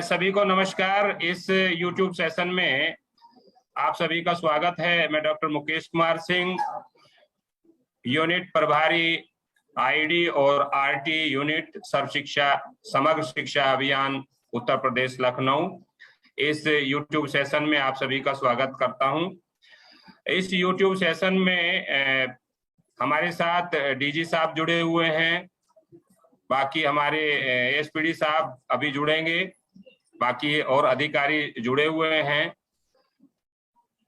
सभी को नमस्कार। इस YouTube सेशन में आप सभी का स्वागत है। मैं डॉक्टर मुकेश कुमार सिंह, यूनिट प्रभारी आईडी और आरटी यूनिट सर्व शिक्षा समग्र शिक्षा अभियान उत्तर प्रदेश लखनऊ, इस YouTube सेशन में आप सभी का स्वागत करता हूं। इस YouTube सेशन में हमारे साथ डीजी साहब जुड़े हुए हैं, बाकी हमारे एसपीडी साहब अभी जुड़ेंगे, बाकी और अधिकारी जुड़े हुए हैं।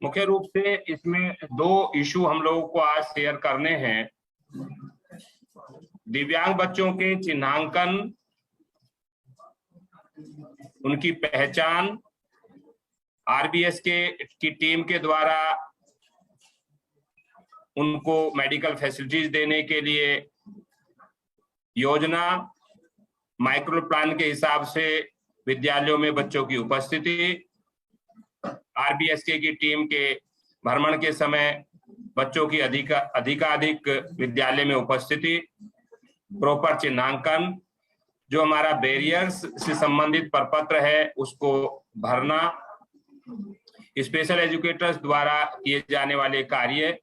मुख्य रूप से इसमें दो इशू हम लोगों को आज शेयर करने हैं। दिव्यांग बच्चों के चिन्हांकन, उनकी पहचान, आरबीएस की टीम के द्वारा उनको मेडिकल फैसिलिटीज देने के लिए योजना, माइक्रो प्लान के हिसाब से विद्यालयों में बच्चों की उपस्थिति, आरबीएसके की टीम के भ्रमण के समय बच्चों की अधिकाधिक विद्यालय में उपस्थिति, प्रॉपर चिन्हांकन, जो हमारा बैरियर्स से संबंधित प्रपत्र है उसको भरना, स्पेशल एजुकेटर्स द्वारा किए जाने वाले कार्य,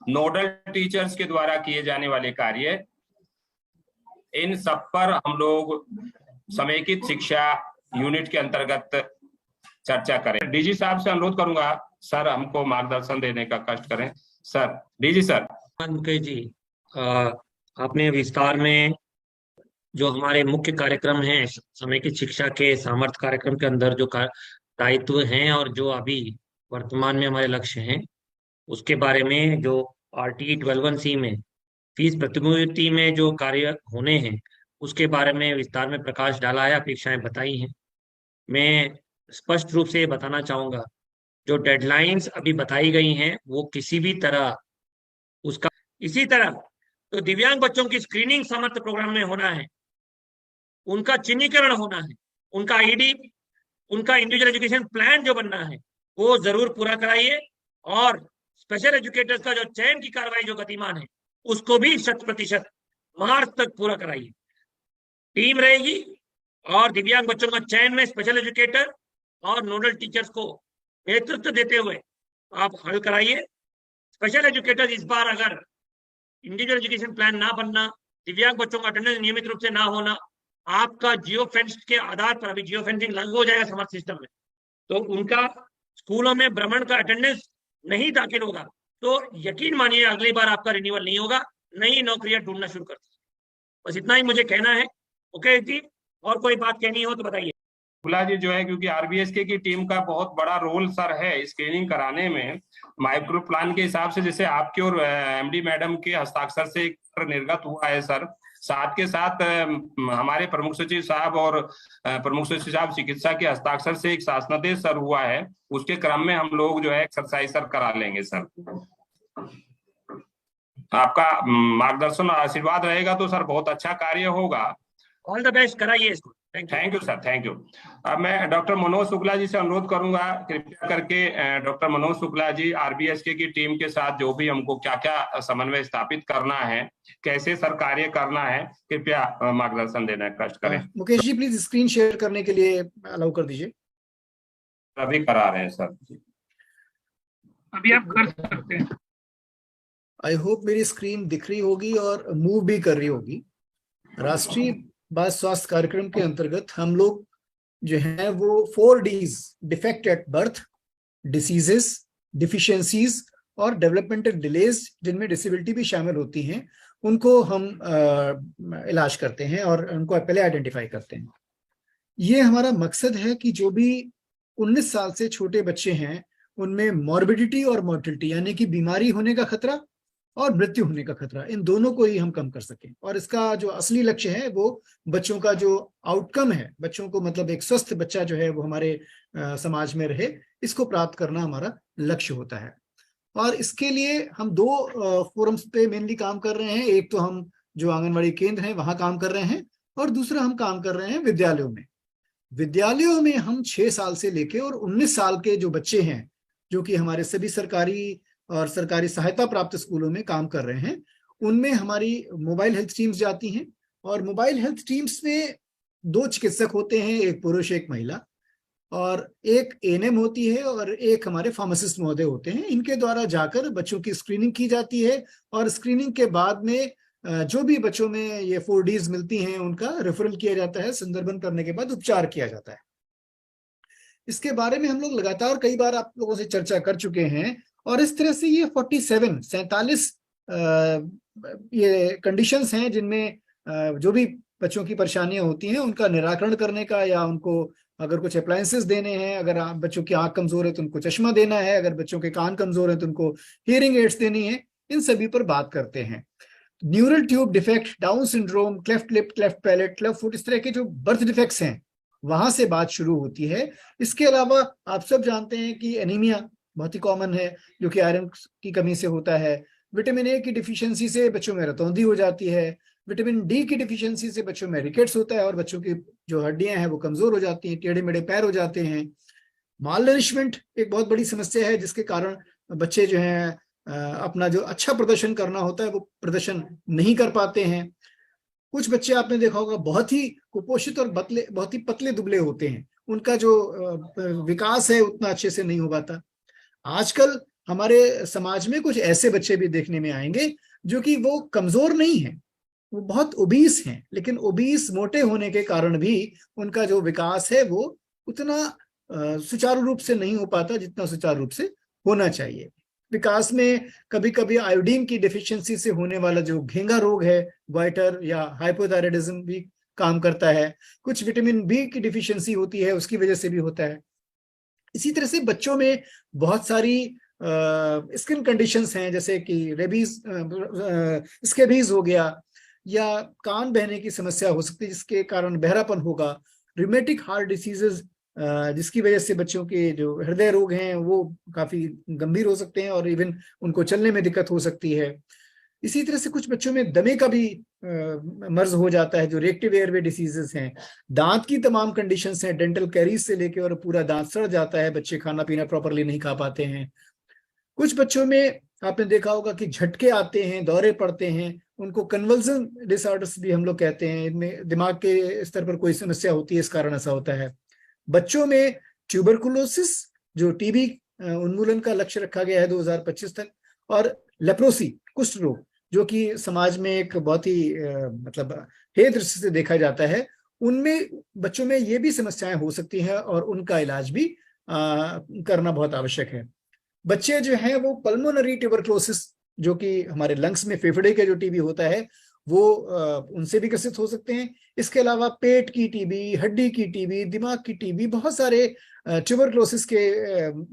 नोडल टीचर्स के द्वारा किए जाने वाले कार्य, इन सब पर हम लोग समेकित शिक्षा यूनिट के अंतर्गत चर्चा करें। डीजी साहब से अनुरोध करूंगा, सर हमको मार्गदर्शन देने का कष्ट करें। Sir, DG sir. Mukesh ji, आपने विस्तार में जो हमारे मुख्य कार्यक्रम हैं समेकित शिक्षा के सामर्थ्य कार्यक्रम के अंदर जो दायित्व हैं और जो अभी वर्तमान में हमारे लक्ष्य हैं उसके बारे में, जो आरटी 12C में फीस प्रतिभूति में जो कार्य होने हैं उसके बारे में विस्तार में प्रकाश डाला है, अपेक्षाएं बताई हैं। मैं स्पष्ट रूप से बताना चाहूंगा, जो डेडलाइंस अभी बताई गई हैं वो किसी भी तरह उसका, इसी तरह तो दिव्यांग बच्चों की स्क्रीनिंग सामर्थ्य प्रोग्राम में होना है, उनका चिन्हीकरण होना है, उनका आईडी, उनका इंडिविजुअल एजुकेशन प्लान जो बनना है वो जरूर पूरा कराइए, और स्पेशल एजुकेटर्स का जो चयन की कार्रवाई जो गतिमान है उसको भी 100% मार्च तक पूरा कराइए। टीम रहेगी और दिव्यांग बच्चों का चयन में स्पेशल एजुकेटर और नोडल टीचर्स को नेतृत्व देते हुए आप हल कराइए। स्पेशल एजुकेटर इस बार अगर इंडिविजुअल एजुकेशन प्लान ना बनना, दिव्यांग बच्चों का अटेंडेंस नियमित रूप से ना होना, आपका जियो फेंस के आधार पर, अभी जियो फेंसिंग लागू हो जाएगा समर्थ सिस्टम में, तो उनका स्कूलों में भ्रमण का अटेंडेंस नहीं दाखिल होगा तो यकीन मानिए अगली बार आपका रिन्यूअल नहीं होगा, नई नौकरियां ढूंढना शुरू कर दीजिए। बस इतना ही मुझे कहना है। ओके जी, और कोई बात कहनी हो तो बताइए। शुक्ला जी जो है, क्योंकि आरबीएसके की टीम का बहुत बड़ा रोल सर है स्क्रीनिंग कराने में, माइक्रो प्लान के हिसाब से जैसे आपके और एमडी मैडम के हस्ताक्षर से एक निर्गत हुआ है सर, साथ के साथ हमारे प्रमुख सचिव साहब और प्रमुख सचिव साहब चिकित्सा के हस्ताक्षर से एक शासनादेश सर हुआ है, उसके क्रम में हम लोग जो है एक्सरसाइज सर करा लेंगे। सर आपका मार्गदर्शन और आशीर्वाद रहेगा तो सर बहुत अच्छा कार्य होगा। ऑल द बेस्ट, कराइए इसको। Thank you sir, thank you. अब मैं डॉक्टर मनोज शुक्ला जी से अनुरोध करूंगा, कृपया करके डॉक्टर मनोज शुक्ला जी आरबीएसके की टीम के साथ जो भी हमको क्या क्या समन्वय स्थापित करना है, कैसे सर कार्य करना है, कृपया मार्गदर्शन देना कष्ट करें। Mukesh ji please screen share करने के लिए अलाउ कर दीजिए। अभी करा रहे हैं सर, अभी आप कर सकते हैं। आई होप मेरी स्क्रीन दिख रही होगी और मूव भी कर रही होगी। राष्ट्रीय बाल स्वास्थ्य कार्यक्रम के अंतर्गत हम लोग जो है वो 4Ds, defect at birth, diseases, deficiencies और डेवलपमेंटल डिलेज, जिनमें डिसेबिलिटी भी शामिल होती हैं, उनको हम इलाज करते हैं और उनको पहले आइडेंटिफाई करते हैं। ये हमारा मकसद है कि जो भी 19 साल से छोटे बच्चे हैं उनमें मॉर्बिडिटी और मोर्टिलिटी यानी कि बीमारी होने का खतरा और मृत्यु होने का खतरा, इन दोनों को ही हम कम कर सकें। और इसका जो असली लक्ष्य है वो बच्चों का जो आउटकम है, बच्चों को मतलब एक स्वस्थ बच्चा जो है वो हमारे समाज में रहे, इसको प्राप्त करना हमारा लक्ष्य होता है। और इसके लिए हम दो फोरम्स पे मेनली काम कर रहे हैं। एक तो हम जो आंगनबाड़ी केंद्र हैं वहां काम कर रहे हैं, और दूसरा हम काम कर रहे हैं विद्यालयों में। विद्यालयों में हम 6 साल से लेके और 19 साल के जो बच्चे हैं, जो कि हमारे सभी सरकारी और सरकारी सहायता प्राप्त स्कूलों में काम कर रहे हैं, उनमें हमारी मोबाइल हेल्थ टीम्स जाती हैं। और मोबाइल हेल्थ टीम्स में 2 चिकित्सक होते हैं, एक पुरुष एक महिला, और एक एएनएम होती है और एक हमारे फार्मासिस्ट महोदय होते हैं। इनके द्वारा जाकर बच्चों की स्क्रीनिंग की जाती है और स्क्रीनिंग के बाद में जो भी बच्चों में ये 4Ds मिलती हैं उनका रेफरल किया जाता है, संदर्भन करने के बाद उपचार किया जाता है। इसके बारे में हम लोग लगातार कई बार आप लोगों से चर्चा कर चुके हैं, और इस तरह से ये 47 ये कंडीशंस हैं जिनमें जो भी बच्चों की परेशानियां होती हैं उनका निराकरण करने का, या उनको अगर कुछ अप्लायंसेस देने हैं, अगर बच्चों की आंख कमजोर है तो उनको चश्मा देना है, अगर बच्चों के कान कमजोर है तो उनको हियरिंग एड्स देनी है, इन सभी पर बात करते हैं। Neural tube defect, down syndrome, cleft lip, cleft palate, cleft foot, इस तरह के जो बर्थ डिफेक्ट्स हैं वहां से बात शुरू होती है। इसके अलावा आप सब जानते हैं कि एनीमिया बहुत ही कॉमन है, जो कि आयरन की कमी से होता है। विटामिन ए की डिफिशियंसी से बच्चों में रतौंधी हो जाती है। विटामिन डी की डिफिशियंसी से बच्चों में रिकेट्स होता है और बच्चों की जो हड्डियां हैं वो कमजोर हो जाती हैं, टेढ़े मेढ़े पैर हो जाते हैं। माल नरिशमेंट एक बहुत बड़ी समस्या है, जिसके कारण बच्चे जो हैं अपना जो अच्छा प्रदर्शन करना होता है वो प्रदर्शन नहीं कर पाते हैं। कुछ बच्चे आपने देखा होगा बहुत ही कुपोषित और बहुत ही पतले दुबले होते हैं, उनका जो विकास है उतना अच्छे से नहीं हो पाता। आजकल हमारे समाज में कुछ ऐसे बच्चे भी देखने में आएंगे जो कि वो कमजोर नहीं है, वो बहुत ओबीस हैं, लेकिन ओबीस मोटे होने के कारण भी उनका जो विकास है वो उतना सुचारू रूप से नहीं हो पाता जितना सुचारू रूप से होना चाहिए। विकास में कभी कभी आयोडीन की डिफिशियंसी से होने वाला जो घेंगा रोग है, वाइटर या हाइपोथायराइडिज्म भी काम करता है। कुछ विटामिन बी की डिफिशियंसी होती है, उसकी वजह से भी होता है। इसी तरह से बच्चों में बहुत सारी स्किन कंडीशंस हैं, जैसे कि रेबीज, स्केबीज हो गया, या कान बहने की समस्या हो सकती है जिसके कारण बहरापन होगा। रिमेटिक हार्ट डिसीजेज, जिसकी वजह से बच्चों के जो हृदय रोग हैं वो काफी गंभीर हो सकते हैं और इवन उनको चलने में दिक्कत हो सकती है। इसी तरह से कुछ बच्चों में दमे का भी मर्ज हो जाता है, जो रिएक्टिव एयरवे डिसीजेस हैं। दांत की तमाम कंडीशंस हैं, डेंटल कैरीज से लेके, और पूरा दांत सड़ जाता है, बच्चे खाना पीना प्रॉपरली नहीं खा पाते हैं। कुछ बच्चों में आपने देखा होगा कि झटके आते हैं, दौरे पड़ते हैं, उनको कन्वल्जन डिसऑर्डर्स भी हम लोग कहते हैं। इनमें दिमाग के स्तर पर कोई समस्या होती है, इस कारण ऐसा होता है। बच्चों में ट्यूबरकुलोसिस, जो टीबी उन्मूलन का लक्ष्य रखा गया है 2025 तक, और लेप्रोसी, कुष्ठ रोग, जो कि समाज में एक बहुत ही मतलब हे दृष्टि से देखा जाता है, उनमें बच्चों में ये भी समस्याएं हो सकती हैं और उनका इलाज भी करना बहुत आवश्यक है। बच्चे जो हैं वो पल्मोनरी ट्यूबरकुलोसिस, जो कि हमारे लंग्स में फेफड़े का जो टीबी होता है वो उनसे भी ग्रसित हो सकते हैं। इसके अलावा पेट की टीबी, हड्डी की टीबी, दिमाग की टीबी, बहुत सारे ट्यूबरकुलोसिस के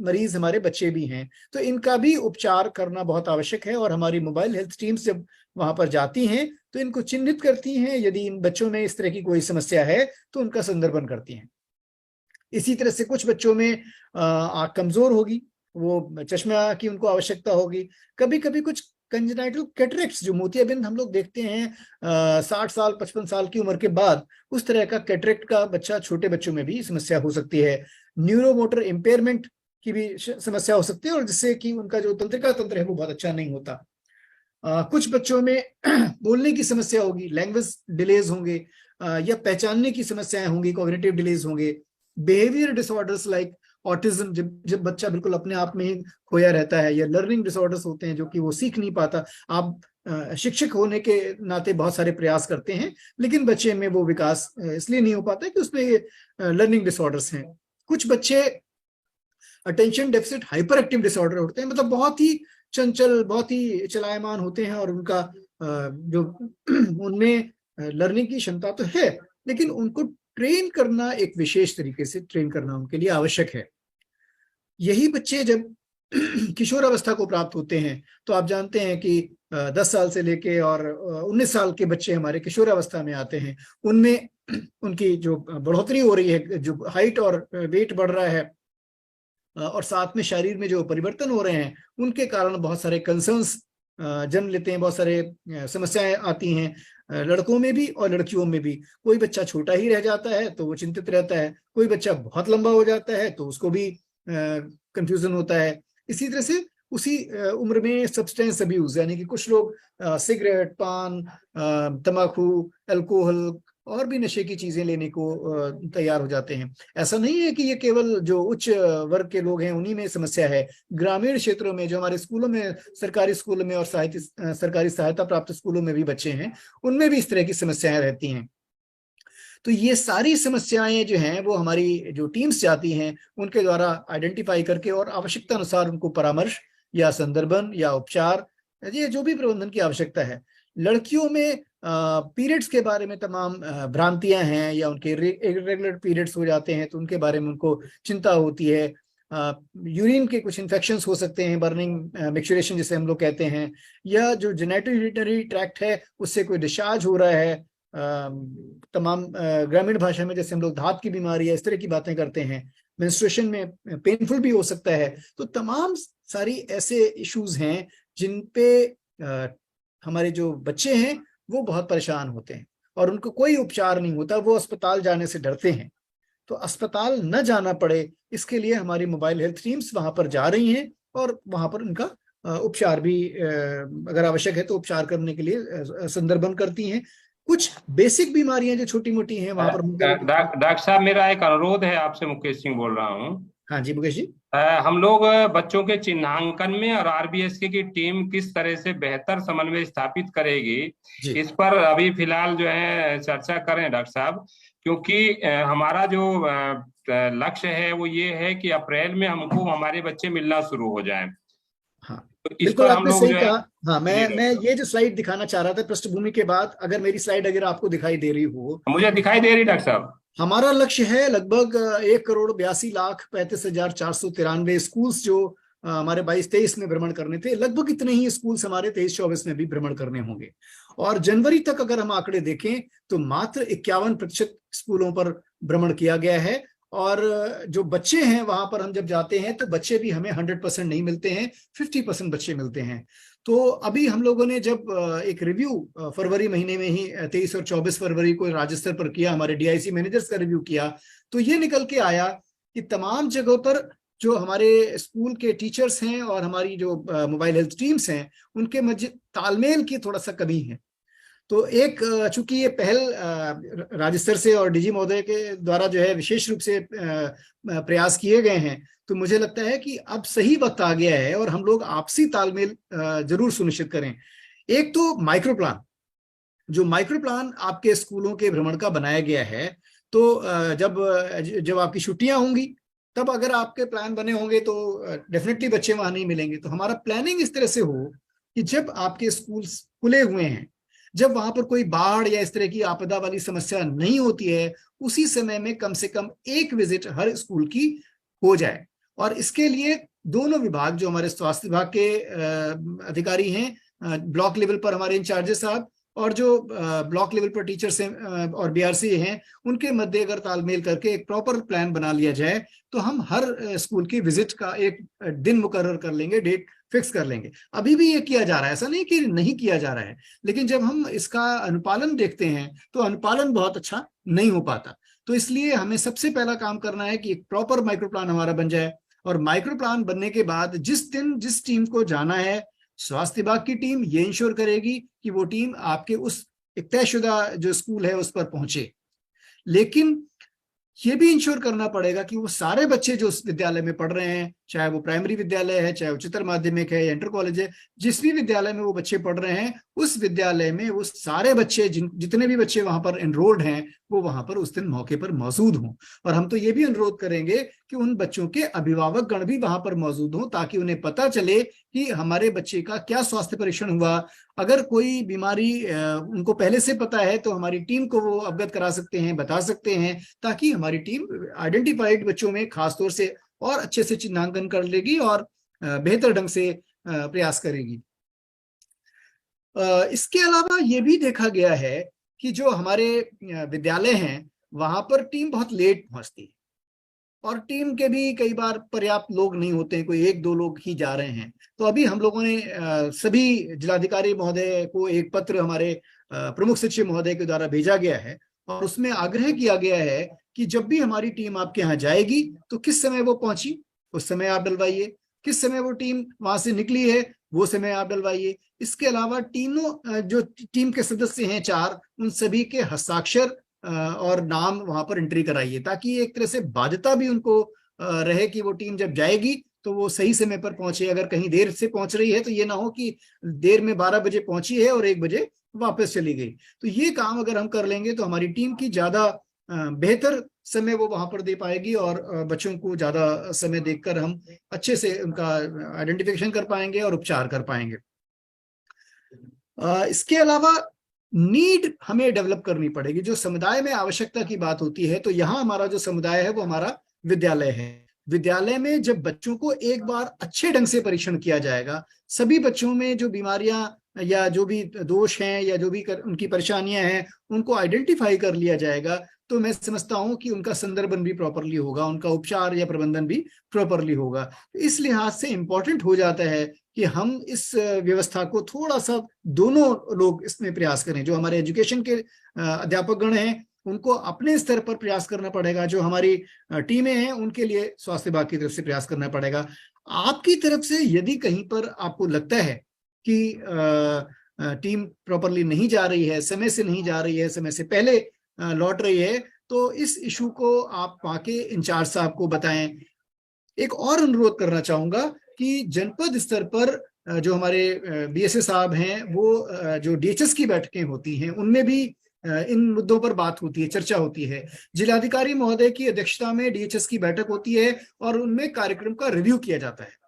मरीज हमारे बच्चे भी हैं। तो इनका भी उपचार करना बहुत आवश्यक है, और हमारी मोबाइल हेल्थ टीम्स जब वहां पर जाती हैं तो इनको चिन्हित करती हैं। यदि इन बच्चों में इस तरह की कोई समस्या है तो उनका संदर्भन करती हैं। इसी तरह से कुछ बच्चों में आंख कमजोर होगी, वो चश्मा की उनको आवश्यकता होगी। कभी कभी कुछ कंजेनाइटल कैटरेक्ट्स, जो मोतियाबिंद हम लोग देखते हैं 60 साल 55 साल की उम्र के बाद, उस तरह का कैटरेक्ट का बच्चा छोटे बच्चों में भी समस्या हो सकती है। न्यूरोमोटर इम्पेयरमेंट की भी समस्या हो सकती है, और जिससे कि उनका जो तंत्रिका तंत्र है वो बहुत अच्छा नहीं होता। कुछ बच्चों में बोलने की समस्या होगी, लैंग्वेज डिलेज होंगे, या पहचानने की समस्याएं होंगी, कॉग्निटिव डिलेज होंगे। बिहेवियर डिसऑर्डर्स लाइक ऑटिज्म, जब बच्चा बिल्कुल अपने आप में ही खोया रहता है, या लर्निंग डिसऑर्डर्स होते हैं जो कि वो सीख नहीं पाता। आप शिक्षक होने के नाते बहुत सारे प्रयास करते हैं, लेकिन बच्चे में वो विकास इसलिए नहीं हो पाता कि उसमें लर्निंग डिसऑर्डर्स हैं। कुछ बच्चे attention deficit hyper active disorder होते हैं, मतलब बहुत ही चंचल, बहुत ही चलायमान होते हैं, और उनका जो उनमें लर्निंग की क्षमता तो है, लेकिन उनको ट्रेन करना, एक विशेष तरीके से ट्रेन करना उनके लिए आवश्यक है। यही बच्चे जब किशोरावस्था को प्राप्त होते हैं तो आप जानते हैं कि 10 साल से लेके और 19 साल के बच्चे हमारे किशोरावस्था में आते हैं। उनमें उनकी जो बढ़ोतरी हो रही है, जो हाइट और वेट बढ़ रहा है, और साथ में शरीर में जो परिवर्तन हो रहे हैं, उनके कारण बहुत सारे कंसर्न्स जन्म लेते हैं, बहुत सारे समस्याएं आती हैं, लड़कों में भी और लड़कियों में भी। कोई बच्चा छोटा ही रह जाता है तो वो चिंतित रहता है, कोई बच्चा बहुत लंबा हो जाता है तो उसको भी कंफ्यूजन होता है। इसी तरह से उसी उम्र में सब्सटेंस अब्यूज, यानी कि कुछ लोग सिगरेट, पान, तंबाकू, अल्कोहल, और भी नशे की चीजें लेने को तैयार हो जाते हैं। ऐसा नहीं है कि ये केवल जो उच्च वर्ग के लोग हैं उन्हीं में समस्या है। ग्रामीण क्षेत्रों में जो हमारे स्कूलों में, सरकारी स्कूलों में और सरकारी सहायता प्राप्त स्कूलों में भी बच्चे हैं, उनमें भी इस तरह की समस्याएं रहती हैं। तो ये सारी समस्याएं जो हैं वो हमारी जो टीम्स जाती हैं उनके द्वारा आइडेंटिफाई करके और आवश्यकता अनुसार उनको परामर्श या संदर्भन या उपचार, ये जो भी प्रबंधन की आवश्यकता है। लड़कियों में पीरियड्स के बारे में तमाम भ्रांतियां हैं या उनके इरेगुलर पीरियड्स हो जाते हैं तो उनके बारे में उनको चिंता होती है। यूरिन के कुछ इन्फेक्शंस हो सकते हैं, बर्निंग मिक्सचरेशन जिसे हम लोग कहते हैं, या जो जेनेटरी ट्रैक्ट है उससे कोई डिस्चार्ज हो रहा है। तमाम ग्रामीण भाषा में जैसे हम लोग धात की बीमारी है, इस तरह की बातें करते हैं। मेंस्ट्रुएशन में पेनफुल भी हो सकता है। तो तमाम सारी ऐसे इश्यूज हैं जिन पे हमारे जो बच्चे हैं वो बहुत परेशान होते हैं और उनको कोई उपचार नहीं होता, वो अस्पताल जाने से डरते हैं। तो अस्पताल न जाना पड़े इसके लिए हमारी मोबाइल हेल्थ टीम्स वहां पर जा रही हैं और वहां पर उनका उपचार भी अगर आवश्यक है तो उपचार करने के लिए संदर्भन करती हैं। कुछ बेसिक बीमारियां जो छोटी मोटी हैं वहां पर डॉक्टर साहब, मेरा एक अनुरोध है आपसे, मुकेश सिंह बोल रहा हूँ। हाँ जी मुकेश जी। हम लोग बच्चों के चिन्हांकन में और आरबीएसके की टीम किस तरह से बेहतर समन्वय स्थापित करेगी, इस पर अभी फिलहाल जो है चर्चा करें डॉक्टर साहब, क्योंकि हमारा जो लक्ष्य है वो ये है कि अप्रैल में हमको हमारे बच्चे मिलना शुरू हो जाएं। हाँ तो इस बिल्कुल पर हम आपने लोग सही जो कहा। है, हाँ मैं ये जो स्लाइड दिखाना चाह रहा था पृष्ठभूमि के बाद, अगर मेरी स्लाइड अगर आपको दिखाई दे रही हो, मुझे दिखाई दे रही डॉक्टर साहब। हमारा लक्ष्य है लगभग 1,82,35,493 स्कूल्स जो हमारे 22-23 में भ्रमण करने थे। लगभग इतने ही स्कूल्स हमारे 23-24 में भी भ्रमण करने होंगे। और जनवरी तक अगर हम आंकड़े देखें तो मात्र 51% स्कूलों पर भ्रमण किया गया है। और जो बच्चे हैं वहां पर हम जब जाते हैं तो बच्चे भी हमें 100% नहीं मिलते हैं, 50% बच्चे मिलते हैं। तो अभी हम लोगों ने जब एक रिव्यू फरवरी महीने में ही 23 और 24 फरवरी को राज्य स्तर पर किया, हमारे डीआईसी मैनेजर्स का रिव्यू किया, तो ये निकल के आया कि तमाम जगहों पर जो हमारे स्कूल के टीचर्स हैं और हमारी जो मोबाइल हेल्थ टीम्स हैं उनके मध्य तालमेल की थोड़ा सा कमी है। तो एक चूंकि ये पहल राज्य स्तर से और डीजी महोदय के द्वारा जो है विशेष रूप से प्रयास किए गए हैं, तो मुझे लगता है कि अब सही वक्त आ गया है और हम लोग आपसी तालमेल जरूर सुनिश्चित करें। एक तो माइक्रो प्लान, जो माइक्रो प्लान आपके स्कूलों के भ्रमण का बनाया गया है, तो जब आपकी छुट्टियां होंगी तब अगर आपके प्लान बने होंगे तो डेफिनेटली बच्चे वहां नहीं मिलेंगे। तो हमारा प्लानिंग इस तरह से हो कि जब आपके स्कूल खुले हुए हैं, जब वहां पर कोई बाढ़ या इस तरह की आपदा वाली समस्या नहीं होती है, उसी समय में कम से कम एक विजिट हर स्कूल की हो जाए। और इसके लिए दोनों विभाग, जो हमारे स्वास्थ्य विभाग के अधिकारी हैं ब्लॉक लेवल पर हमारे इंचार्जेस साहब, और जो ब्लॉक लेवल पर टीचर्स हैं और बीआरसी हैं, उनके मध्य अगर तालमेल करके एक प्रॉपर प्लान बना लिया जाए तो हम हर स्कूल की विजिट का एक दिन मुकर्रर कर लेंगे, डेट फिक्स कर लेंगे। अभी भी ये किया जा रहा है, ऐसा नहीं कि नहीं किया जा रहा है, लेकिन जब हम इसका अनुपालन देखते हैं तो अनुपालन बहुत अच्छा नहीं हो पाता। तो इसलिए हमें सबसे पहला काम करना है कि एक प्रॉपर माइक्रो प्लान हमारा बन जाए। और माइक्रो प्लान बनने के बाद जिस दिन जिस टीम को जाना है, स्वास्थ्य विभाग की टीम ये इंश्योर करेगी कि वो टीम आपके उस एक तयशुदा जो स्कूल है उस पर पहुंचे। लेकिन ये भी इंश्योर करना पड़ेगा कि वो सारे बच्चे जो उस विद्यालय में पढ़ रहे हैं, चाहे वो प्राइमरी विद्यालय है, चाहे उच्चतर माध्यमिक है या इंटर कॉलेज है, जिस भी विद्यालय में वो बच्चे पढ़ रहे हैं, उस विद्यालय में वो सारे बच्चे जितने भी बच्चे वहां पर एनरोल्ड हैं वो वहां पर उस दिन मौके पर मौजूद हों। और हम तो ये भी अनुरोध करेंगे कि उन बच्चों के अभिभावक गण भी वहां पर मौजूद हों, ताकि उन्हें पता चले कि हमारे बच्चे का क्या स्वास्थ्य परीक्षण हुआ। अगर कोई बीमारी उनको पहले से पता है तो हमारी टीम को वो अवगत करा सकते हैं, बता सकते हैं, ताकि हमारी टीम आइडेंटिफाइड बच्चों में खासतौर से और अच्छे से चिन्हांकन कर लेगी और बेहतर ढंग से प्रयास करेगी। इसके अलावा ये भी देखा गया है कि जो हमारे विद्यालय हैं वहां पर टीम बहुत लेट पहुंचती है और टीम के भी कई बार पर्याप्त लोग नहीं होते हैं, कोई 1-2 लोग ही जा रहे हैं। तो अभी हम लोगों ने सभी जिलाधिकारी महोदय को एक पत्र हमारे प्रमुख सचिव महोदय के द्वारा भेजा गया है और उसमें आग्रह किया गया है कि जब भी हमारी टीम आपके यहाँ जाएगी तो किस समय वो पहुंची उस समय आप डलवाइए, किस समय वो टीम वहां से निकली है वो समय आप डलवाइए। इसके अलावा टीम के सदस्य हैं 4, उन सभी के हस्ताक्षर और नाम वहां पर एंट्री कराइए, ताकि एक तरह से बाध्यता भी उनको रहे कि वो टीम जब जाएगी तो वो सही समय पर पहुंचे। अगर कहीं देर से पहुंच रही है तो ये ना हो कि देर में 12 बजे पहुंची है और 1 बजे वापस चली गई। तो ये काम अगर हम कर लेंगे तो हमारी टीम की ज्यादा बेहतर समय वो वहां पर दे पाएगी, और बच्चों को ज्यादा समय देखकर हम अच्छे से उनका आइडेंटिफिकेशन कर पाएंगे और उपचार कर पाएंगे। इसके अलावा नीड हमें डेवलप करनी पड़ेगी। जो समुदाय में आवश्यकता की बात होती है, तो यहाँ हमारा जो समुदाय है वो हमारा विद्यालय है। विद्यालय में जब बच्चों को एक बार अच्छे ढंग से परीक्षण किया जाएगा, सभी बच्चों में जो बीमारियां या जो भी दोष हैं या जो भी उनकी परेशानियां हैं उनको आइडेंटिफाई कर लिया जाएगा, तो मैं समझता हूं कि उनका संदर्भन भी प्रॉपरली होगा, उनका उपचार या प्रबंधन भी प्रॉपरली होगा। तो इस लिहाज से इम्पोर्टेंट हो जाता है कि हम इस व्यवस्था को थोड़ा सा दोनों लोग इसमें प्रयास करें। जो हमारे एजुकेशन के अध्यापक गण हैं उनको अपने स्तर पर प्रयास करना पड़ेगा, जो हमारी टीमें हैं उनके लिए स्वास्थ्य विभाग की तरफ से प्रयास करना पड़ेगा। आपकी तरफ से यदि कहीं पर आपको लगता है कि टीम प्रॉपरली नहीं जा रही है, समय से नहीं जा रही है, समय से पहले लौट रही है, तो इस इशू को आप वहां के इंचार्ज साहब को बताएं। एक और अनुरोध करना चाहूंगा कि जनपद स्तर पर जो हमारे बीएसए साहब हैं, वो जो डीएचएस की बैठकें होती हैं उनमें भी इन मुद्दों पर बात होती है, चर्चा होती है। जिलाधिकारी महोदय की अध्यक्षता में डीएचएस की बैठक होती है और उनमें कार्यक्रम का रिव्यू किया जाता है।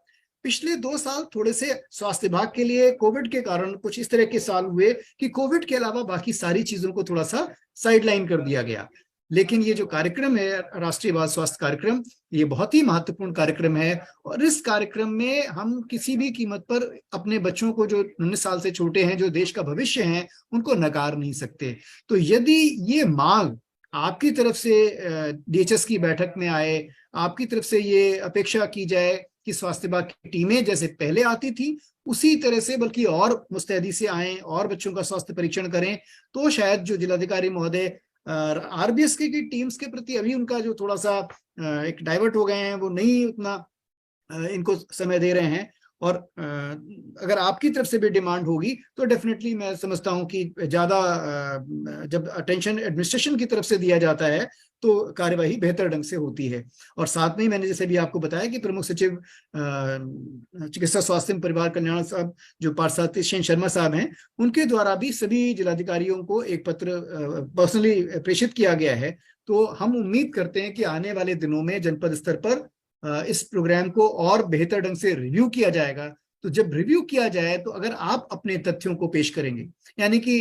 पिछले 2 साल थोड़े से स्वास्थ्य विभाग के लिए कोविड के कारण कुछ इस तरह के साल हुए कि कोविड के अलावा बाकी सारी चीजों को थोड़ा सा साइडलाइन कर दिया गया। लेकिन ये जो कार्यक्रम है राष्ट्रीय बाल स्वास्थ्य कार्यक्रम, ये बहुत ही महत्वपूर्ण कार्यक्रम है, और इस कार्यक्रम में हम किसी भी कीमत पर अपने बच्चों को जो 19 साल से छोटे हैं, जो देश का भविष्य हैं, उनको नकार नहीं सकते। तो यदि ये मांग आपकी तरफ से डीएचएस की बैठक में आए, आपकी तरफ से ये अपेक्षा की जाए कि स्वास्थ्य विभाग की टीमें जैसे पहले आती थी उसी तरह से बल्कि और मुस्तैदी से आए और बच्चों का स्वास्थ्य परीक्षण करें, तो शायद जो जिलाधिकारी महोदय आरबीएस की टीम्स के प्रति अभी उनका जो थोड़ा सा एक डाइवर्ट हो गए हैं, वो नहीं उतना इनको समय दे रहे हैं। और अगर आपकी तरफ से भी डिमांड होगी तो डेफिनेटली मैं समझता हूं कि ज्यादा जब अटेंशन एडमिनिस्ट्रेशन की तरफ से दिया जाता है तो कार्यवाही बेहतर ढंग से होती है। और साथ में ही मैंने जैसे भी आपको बताया कि प्रमुख सचिव चिकित्सा स्वास्थ्य एवं परिवार कल्याण साहब जो पार्थ सेन शर्मा साहब हैं, उनके द्वारा भी सभी जिलाधिकारियों को एक पत्र पर्सनली प्रेषित किया गया है। तो हम उम्मीद करते हैं कि आने वाले दिनों में जनपद स्तर पर इस प्रोग्राम को और बेहतर ढंग से रिव्यू किया जाएगा। तो जब रिव्यू किया जाए तो अगर आप अपने तथ्यों को पेश करेंगे, यानी कि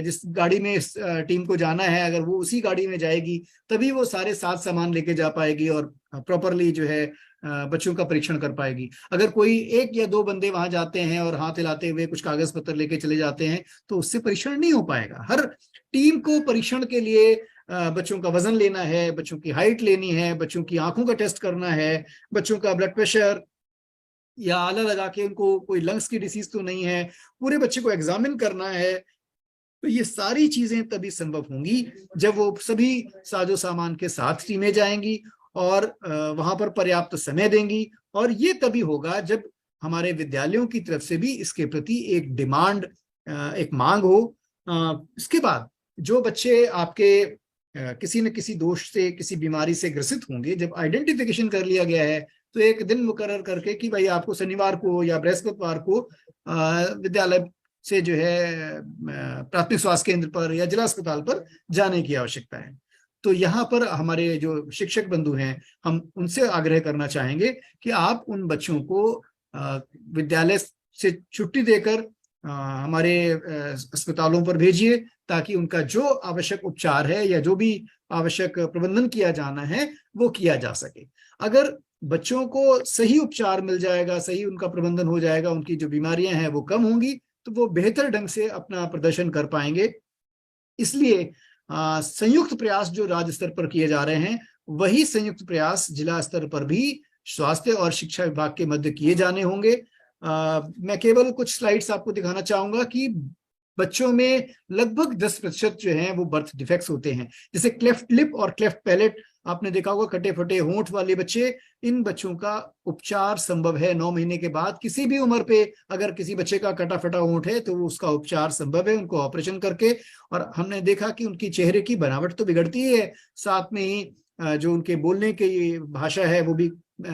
जिस गाड़ी में इस टीम को जाना है अगर वो उसी गाड़ी में जाएगी तभी वो सारे साथ सामान लेके जा पाएगी और प्रॉपरली जो है बच्चों का परीक्षण कर पाएगी। अगर कोई 1 या 2 बंदे वहां जाते हैं और हाथ हिलाते हुए कुछ कागज पत्र लेके चले जाते हैं तो उससे परीक्षण नहीं हो पाएगा। हर टीम को परीक्षण के लिए बच्चों का वजन लेना है, बच्चों की हाइट लेनी है, बच्चों की आंखों का टेस्ट करना है, बच्चों का ब्लड प्रेशर या आला लगा के उनको कोई लंग्स की डिसीज तो नहीं है, पूरे बच्चे को एग्जामिन करना है। तो ये सारी चीजें तभी संभव होंगी जब वो सभी साजो सामान के साथ टीमें जाएंगी और वहां पर पर्याप्त समय देंगी। और ये तभी होगा जब हमारे विद्यालयों की तरफ से भी इसके प्रति एक डिमांड, एक मांग हो। इसके बाद जो बच्चे आपके किसी न किसी दोष से, किसी बीमारी से ग्रसित होंगे, जब आइडेंटिफिकेशन कर लिया गया है तो एक दिन मुकर्रर करके कि भाई आपको शनिवार को या बृहस्पतिवार को विद्यालय से जो है प्राथमिक स्वास्थ्य केंद्र पर या जिला अस्पताल पर जाने की आवश्यकता है। तो यहाँ पर हमारे जो शिक्षक बंधु हैं, हम उनसे आग्रह करना चाहेंगे कि आप उन बच्चों को विद्यालय से छुट्टी देकर हमारे अस्पतालों पर भेजिए, ताकि उनका जो आवश्यक उपचार है या जो भी आवश्यक प्रबंधन किया जाना है वो किया जा सके। अगर बच्चों को सही उपचार मिल जाएगा, सही उनका प्रबंधन हो जाएगा, उनकी जो बीमारियां हैं वो कम होंगी, तो वो बेहतर ढंग से अपना प्रदर्शन कर पाएंगे। इसलिए संयुक्त प्रयास जो राज्य स्तर पर किए जा रहे हैं, वही संयुक्त प्रयास जिला स्तर पर भी स्वास्थ्य और शिक्षा विभाग के मध्य किए जाने होंगे। मैं केवल कुछ स्लाइड्स आपको दिखाना चाहूंगा कि बच्चों में लगभग 10% जो है वो बर्थ डिफेक्ट्स होते हैं, जैसे क्लेफ्ट लिप और क्लेफ्ट पैलेट, आपने देखा होगा कटे फटे होंठ वाले बच्चे, इन बच्चों का उपचार संभव है 9 महीने के बाद। किसी भी उम्र पे अगर किसी बच्चे का कटा फटा होंठ है तो उसका उपचार संभव है, उनको ऑपरेशन करके। और हमने देखा कि उनकी चेहरे की बनावट तो बिगड़ती है, साथ में ही जो उनके बोलने की भाषा है वो भी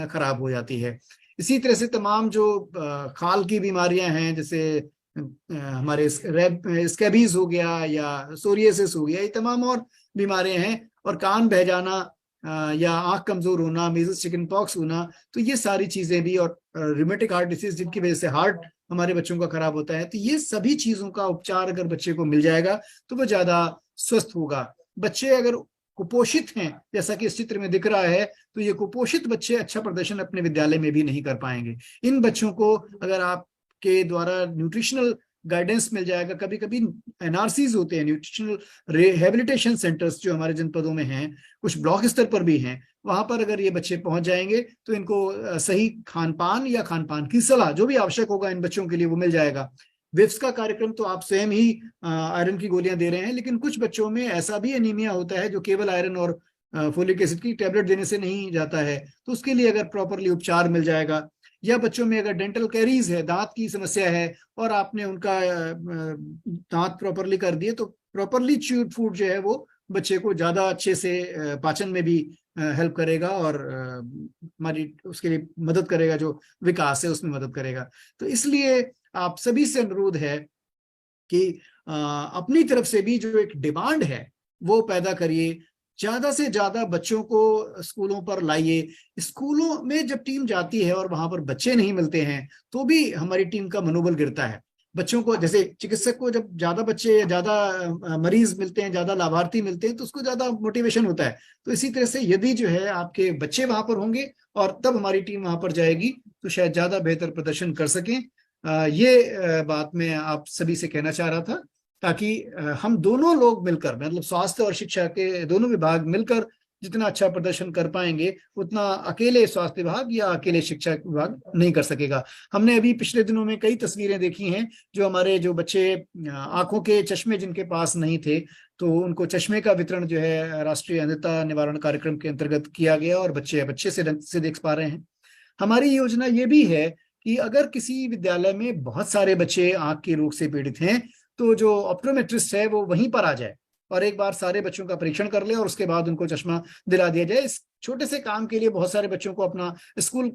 खराब हो जाती है। इसी तरह से तमाम जो खाल की बीमारियां हैं, जैसे हमारे स्कैबीज हो गया या सोरियासिस हो गया, ये तमाम और बीमारियां हैं, और कान बह जाना या आंख कमजोर होना, मीजल्स चिकन पॉक्स होना, तो ये सारी चीजें भी, और रिमेटिक हार्ट डिसीज जिनकी वजह से हार्ट हमारे बच्चों का खराब होता है, तो ये सभी चीजों का उपचार अगर बच्चे को मिल जाएगा तो वो ज्यादा स्वस्थ होगा। बच्चे अगर कुपोषित हैं, जैसा कि इस चित्र में दिख रहा है, तो ये कुपोषित बच्चे अच्छा प्रदर्शन अपने विद्यालय में भी नहीं कर पाएंगे। इन बच्चों को अगर आपके द्वारा न्यूट्रिशनल गाइडेंस मिल जाएगा, कभी कभी एनआरसीज होते हैं, न्यूट्रिशनल रिहेबिलिटेशन सेंटर्स जो हमारे जनपदों में हैं, कुछ ब्लॉक स्तर पर भी हैं, वहां पर अगर ये बच्चे पहुंच जाएंगे तो इनको सही खान पान या खान पान की सलाह जो भी आवश्यक होगा इन बच्चों के लिए वो मिल जाएगा। विप्स का कार्यक्रम तो आप स्वयं ही आयरन की गोलियां दे रहे हैं, लेकिन कुछ बच्चों में ऐसा भी एनीमिया होता है जो केवल आयरन और फोलिक एसिड की टेबलेट देने से नहीं जाता है, तो उसके लिए अगर प्रॉपरली उपचार मिल जाएगा। या बच्चों में अगर डेंटल कैरीज है, दांत की समस्या है, और आपने उनका दांत प्रॉपरली कर दिए, तो प्रॉपरली च्यूड फूड जो है वो बच्चे को ज्यादा अच्छे से पाचन में भी हेल्प करेगा और हमारी उसके लिए मदद करेगा, जो विकास है उसमें मदद करेगा। तो इसलिए आप सभी से अनुरोध है कि अपनी तरफ से भी जो एक डिमांड है वो पैदा करिए, ज्यादा से ज्यादा बच्चों को स्कूलों पर लाइए। स्कूलों में जब टीम जाती है और वहां पर बच्चे नहीं मिलते हैं तो भी हमारी टीम का मनोबल गिरता है। बच्चों को, जैसे चिकित्सक को जब ज्यादा बच्चे, ज्यादा मरीज मिलते हैं, ज्यादा लाभार्थी मिलते हैं, तो उसको ज्यादा मोटिवेशन होता है। तो इसी तरह से यदि जो है आपके बच्चे वहां पर होंगे और तब हमारी टीम वहां पर जाएगी तो शायद ज्यादा बेहतर प्रदर्शन कर सकें। ये बात मैं आप सभी से कहना चाह रहा था, ताकि हम दोनों लोग मिलकर, मतलब स्वास्थ्य और शिक्षा के दोनों विभाग मिलकर जितना अच्छा प्रदर्शन कर पाएंगे उतना अकेले स्वास्थ्य विभाग या अकेले शिक्षा विभाग नहीं कर सकेगा। हमने अभी पिछले दिनों में कई तस्वीरें देखी हैं, जो हमारे जो बच्चे आंखों के चश्मे जिनके पास नहीं थे, तो उनको चश्मे का वितरण जो है राष्ट्रीय अंधता निवारण कार्यक्रम के अंतर्गत किया गया और बच्चे अब अच्छे से देख पा रहे हैं। हमारी योजना ये भी है कि अगर किसी विद्यालय में बहुत सारे बच्चे आंख के रोग से पीड़ित हैं तो जो ऑप्टोमेट्रिस्ट है वो वहीं पर आ जाए और एक बार सारे बच्चों का परीक्षण कर ले और उसके बाद उनको चश्मा दिला दिया जाए। इस छोटे से काम के लिए बहुत सारे बच्चों को अपना स्कूल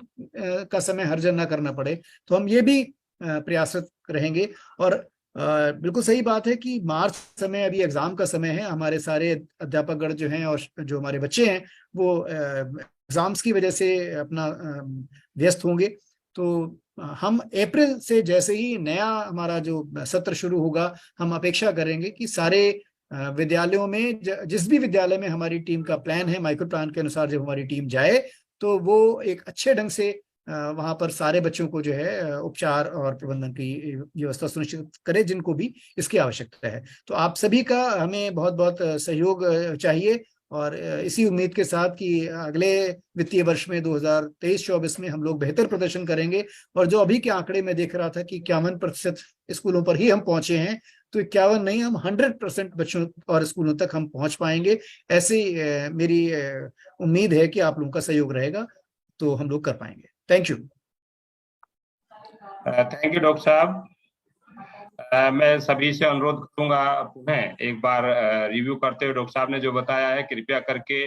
का समय हर्जन न करना पड़े, तो हम ये भी प्रयासरत रहेंगे। और बिल्कुल सही बात है कि मार्च समय अभी एग्जाम का समय है, हमारे सारे अध्यापकगण जो हैं और जो हमारे बच्चे हैं वो एग्जाम्स की वजह से अपना व्यस्त होंगे। तो हम अप्रैल से जैसे ही नया हमारा जो सत्र शुरू होगा, हम अपेक्षा करेंगे कि सारे विद्यालयों में, जिस भी विद्यालय में हमारी टीम का प्लान है, माइक्रो प्लान के अनुसार जब हमारी टीम जाए तो वो एक अच्छे ढंग से वहां पर सारे बच्चों को जो है उपचार और प्रबंधन की व्यवस्था सुनिश्चित करे जिनको भी इसकी आवश्यकता है। तो आप सभी का हमें बहुत बहुत सहयोग चाहिए और इसी उम्मीद के साथ कि अगले वित्तीय वर्ष में 2023-24 में हम लोग बेहतर प्रदर्शन करेंगे। और जो अभी के आंकड़े में देख रहा था कि 51% स्कूलों पर ही हम पहुंचे हैं, तो 51 नहीं, हम 100% बच्चों और स्कूलों तक हम पहुंच पाएंगे। ऐसी मेरी उम्मीद है कि आप लोगों का सहयोग रहेगा तो हम लोग कर पाएंगे। Thank you. Thank you doctor साहब। मैं सभी से अनुरोध करूंगा पुनः एक बार रिव्यू करते हुए, डॉक्टर साहब ने जो बताया है कृपया करके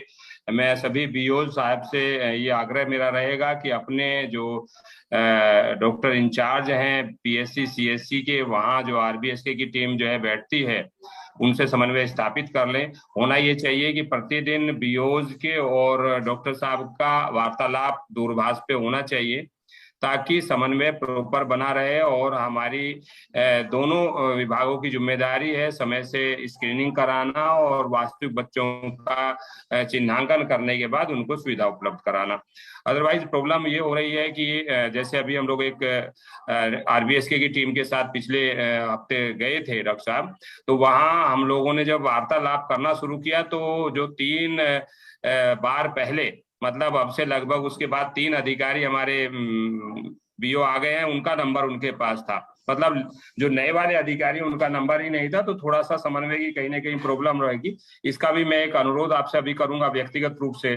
मैं सभी बीओ साहब से ये आग्रह मेरा रहेगा कि अपने जो डॉक्टर इंचार्ज हैं पीएससी सीएससी के, वहाँ जो आरबीएसके की टीम जो है बैठती है उनसे समन्वय स्थापित कर लें। होना ये चाहिए कि प्रतिदिन बीओज के और डॉक्टर साहब का वार्तालाप दूरभाष पे होना चाहिए ताकि समन्वय प्रॉपर बना रहे और हमारी दोनों विभागों की जिम्मेदारी है समय से स्क्रीनिंग कराना और वास्तविक बच्चों का चिन्हांकन करने के बाद उनको सुविधा उपलब्ध कराना। अदरवाइज प्रॉब्लम ये हो रही है कि जैसे अभी हम लोग एक आरबीएसके की टीम के साथ पिछले हफ्ते गए थे डॉक्टर साहब, तो वहाँ हम लोगों ने जब वार्तालाप करना शुरू किया तो जो 3 बार पहले, मतलब अब से लगभग उसके बाद 3 अधिकारी हमारे बीओ आ गए हैं, उनका नंबर उनके पास था मतलब जो नए वाले अधिकारी उनका नंबर ही नहीं था, तो थोड़ा सा समन्वय की कहीं ना कहीं प्रॉब्लम रहेगी। इसका भी मैं एक अनुरोध आपसे अभी करूंगा व्यक्तिगत रूप से।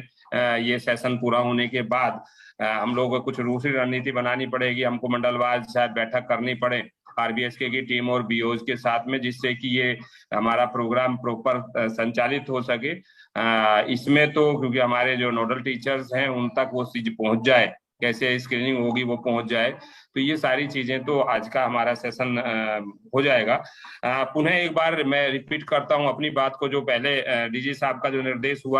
ये सेशन पूरा होने के बाद हम लोग को कुछ दूसरी रणनीति बनानी पड़ेगी, हमको मंडलवार शायद बैठक करनी पड़े आरबीएसके की टीम और बीओज के साथ में, जिससे कि ये हमारा प्रोग्राम प्रॉपर संचालित हो सके। इसमें तो क्योंकि हमारे जो नोडल टीचर्स हैं उन तक वो चीज पहुंच जाए, कैसे स्क्रीनिंग होगी वो पहुंच जाए, तो ये सारी चीजें तो आज का हमारा सेशन हो जाएगा। पुनः एक बार मैं रिपीट करता हूं अपनी बात को, जो पहले डीजी साहब का जो निर्देश हुआ